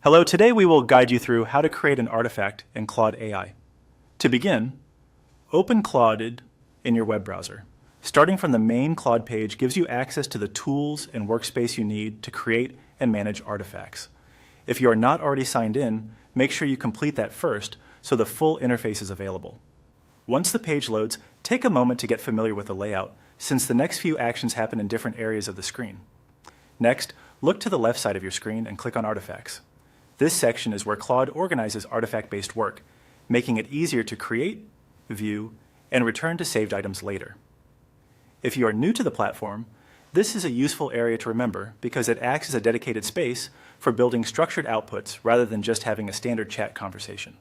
Hello, today we will guide you through how to create an artifact in Claude AI. To begin, open Claude in your web browser. Starting from the main Claude page gives you access to the tools and workspace you need to create and manage artifacts. If you are not already signed in, make sure you complete that first so the full interface is available. Once the page loads, take a moment to get familiar with the layout, since the next few actions happen in different areas of the screen. Next, look to the left side of your screen and click on Artifacts. This section is where Claude organizes artifact-based work, making it easier to create, view, and return to saved items later. If you are new to the platform, this is a useful area to remember because it acts as a dedicated space for building structured outputs rather than just having a standard chat conversation.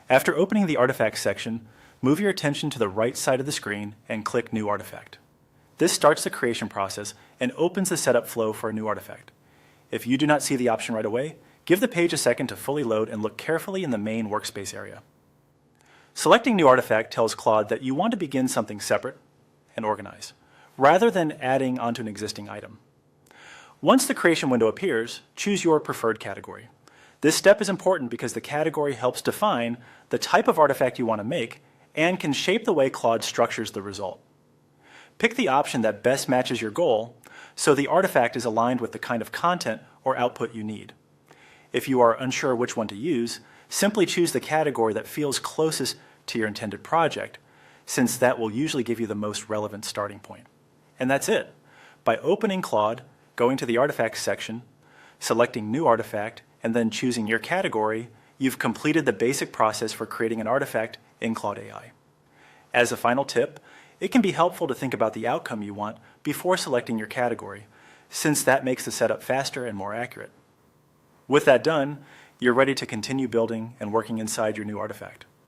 After opening the Artifacts section, move your attention to the right side of the screen and click New Artifact. This starts the creation process and opens the setup flow for a new artifact. If you do not see the option right away, give the page a second to fully load and look carefully in the main workspace area. Selecting New Artifact tells Claude that you want to begin something separate and organized, rather than adding onto an existing item. Once the creation window appears, choose your preferred category. This step is important because the category helps define the type of artifact you want to make and can shape the way Claude structures the result. Pick the option that best matches your goal so the artifact is aligned with the kind of content or output you need. If you are unsure which one to use, simply choose the category that feels closest to your intended project, since that will usually give you the most relevant starting point. And that's it. By opening Claude, going to the Artifacts section, selecting New Artifact, and then choosing your category, you've completed the basic process for creating an artifact in Claude AI. As a final tip, it can be helpful to think about the outcome you want before selecting your category, since that makes the setup faster and more accurate. With that done, you're ready to continue building and working inside your new artifact.